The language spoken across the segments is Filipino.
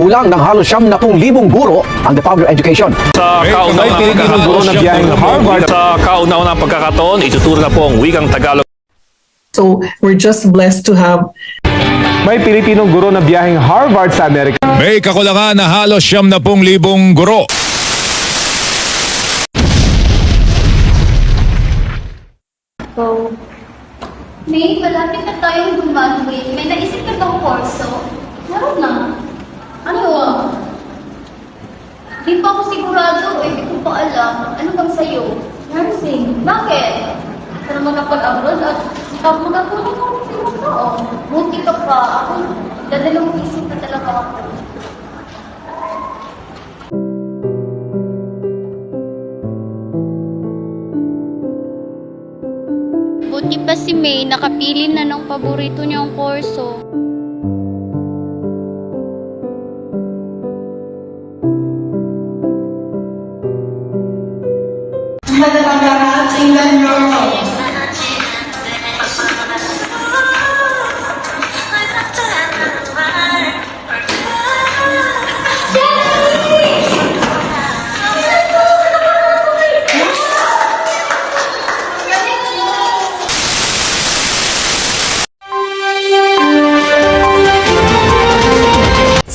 Nagkulang ng halos 70,000 guro ang Department of Education. May Pilipinong guro na biyaheng Harvard. Sa kauna-unang pagkakataon, ituturo na po ang wikang Tagalog. So we're just blessed to have May Pilipinong guro na biyaheng Harvard sa Amerika. May kakulangan na halos 70,000 guro. So, May, malapit na tayong graduate. May naisip ka bang kurso? Meron na. Ano Di pa ako sigurado. Di ko pa alam. Ano bang sa'yo? Nursing. Bakit? Para magkapag-abroad at magkatulong ako sa ibang tao. Buti ka pa. Ako, dadalawang isip na talaga ako. Buti pa si May, nakapili na ng paborito niyang kurso.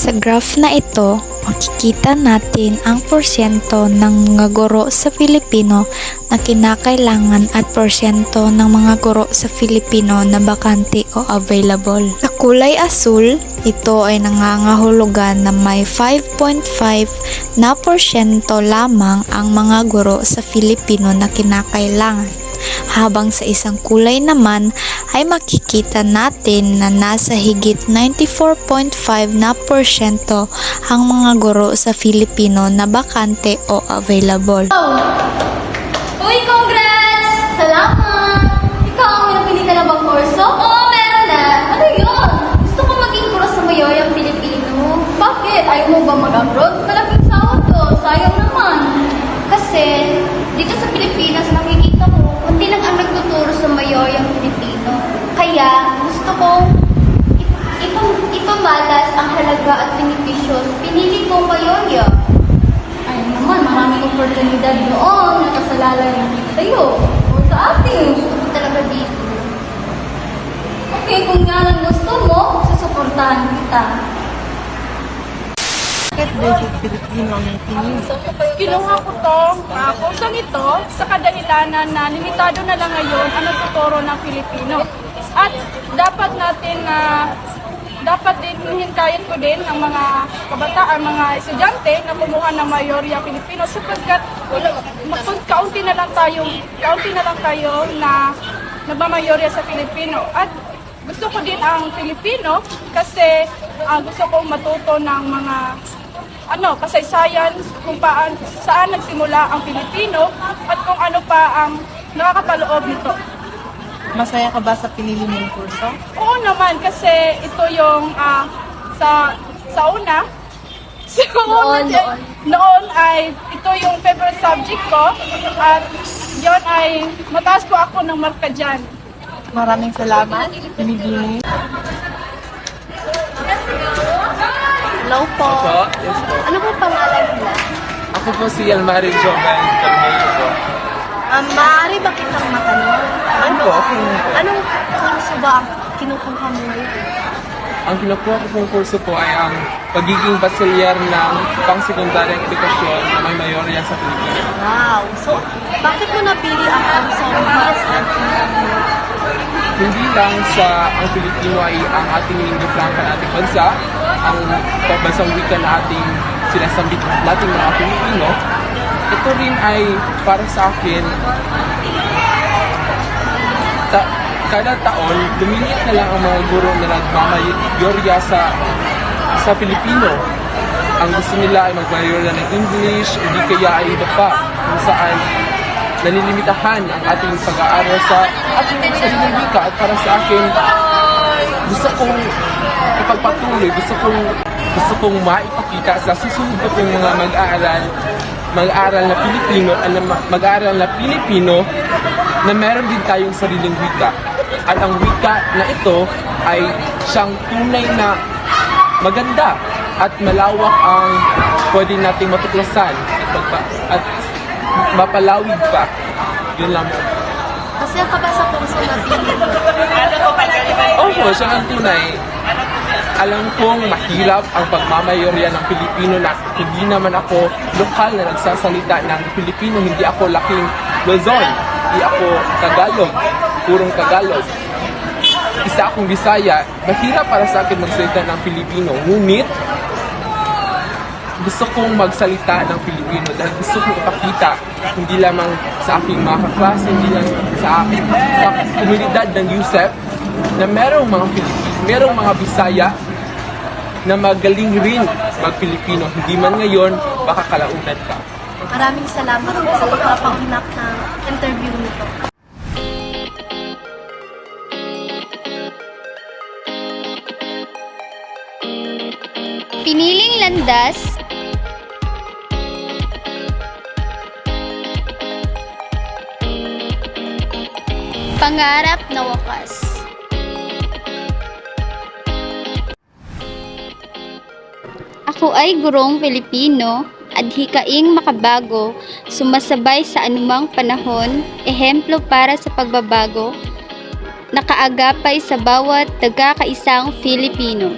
Sa graph na ito, makikita natin ang porsyento ng mga guro sa Filipino na kinakailangan at porsyento ng mga guro sa Filipino na bakante o available. Sa kulay asul, ito ay nangangahulugan na may 5.5 na porsyento lamang ang mga guro sa Filipino na kinakailangan. Habang sa isang kulay naman ay makikita natin na nasa higit 94.5 na porsyento ang mga guro sa Filipino na bakante o available. Uy, congrats! Salamat! Ikaw, may napili ka na bang kurso? Oo, meron na. Ano yun? Gusto ko maging guro sa mayoyang Pilipino. Bakit? Ayaw mo ba mag-abroad? Malaking sahod to. Sayang naman. Kasi, dito sa Pilipinas, nakikita ko, kunti lang ang nagtuturo sa mayoyang Pilipino. Kaya, gusto kong ipamalas ang halaga at benepisyos. Pinili ko mayoya. Ay naman, maraming oportunidad doon. Nakasalalay ng tayo. O sa atin. Gusto ko talaga dito. Okay, kung nga lang gusto mo, susuportahan kita. Kinuha ko to, kursong ito sa kadahilanan na limitado na lang ngayon ang nagtuturo ng Pilipino. At dapat din hintayin ko din ng mga kabataan, mga estudyante na kumuha ng mayorya Pilipino sapagkat kaunti na lang tayo na nagmamayorya sa Pilipino. At gusto ko din ang Pilipino kasi gusto kong matuto ng mga kasaysayan kung saan nagsimula ang Pilipino at kung ano pa ang nakakapaloob nito. Masaya ka ba sa pinili mong kurso? Oo naman, kasi ito yung sa una. Noon ay ito yung favorite subject ko at yon ay mataas po ako ng marka dyan. Maraming salamat. Pinili. Hello po. Yes po. Ano po pangalan nila? Ako po si Almarin Joman Carmelo po. Maaari ba kitang matanong? Anong kurso ba ang kinukuha mo ngayon? Ang kinukuha ko pong kurso po ay ang pagiging basilyar ng pang-sekundaryang edukasyon na may mayorya sa Pilipinas. Wow! So, bakit mo napili ang kursong Master Filipino? Hindi lang ang Pilipino ay ang ating lingua franca na ating bansa, ang pambansang wika na ating sinasambit nating mga Pilipino. Ito rin ay para sa akin, kada taon, lumiliit na lang ang mga guro na nagmamayorya sa Pilipino. Ang gusto nila ay magmayorya ng English, hindi kaya ay iba pa, kung saan nalilimitahan ang ating pag-aaral sa ating sariling wika. At para sa akin, gusto kong ipagpatuloy, gusto kong maipakita sa susunod ko pong mga mag-aaral na Pilipino na meron din tayong sariling wika. At ang wika na ito ay siyang tunay na maganda at malawak ang pwede nating matuklasan at mapalawig pa. Yun lang mo. Masaya ka ba sa kurso na pinili mo? Oo, siya ang tunay. Alam kong mahirap ang pagmamayorya ng Pilipino na hindi naman ako lokal na nagsasalita ng Pilipino. Hindi ako laking Luzon. Hindi ako Tagalog. Purong Tagalog. Isa akong Bisaya. Mahirap para sa akin magsalita ng Pilipino. Ngunit, gusto kong magsalita ng Pilipino dahil gusto kong ipakita hindi lamang sa aking mga kaklase, hindi lang sa komunidad ng USEP na merong mga Bisaya na magaling rin mag-Pilipino. Hindi man ngayon, baka kalaunan pa. Maraming salamat sa pagpapaunlak ng interview nito. Piniling landas, pangarap na wakas. Ako ay gurong Pilipino, adhikaing makabago, sumasabay sa anumang panahon, ehemplo para sa pagbabago, nakaagapay sa bawat nagkakaisang Filipino.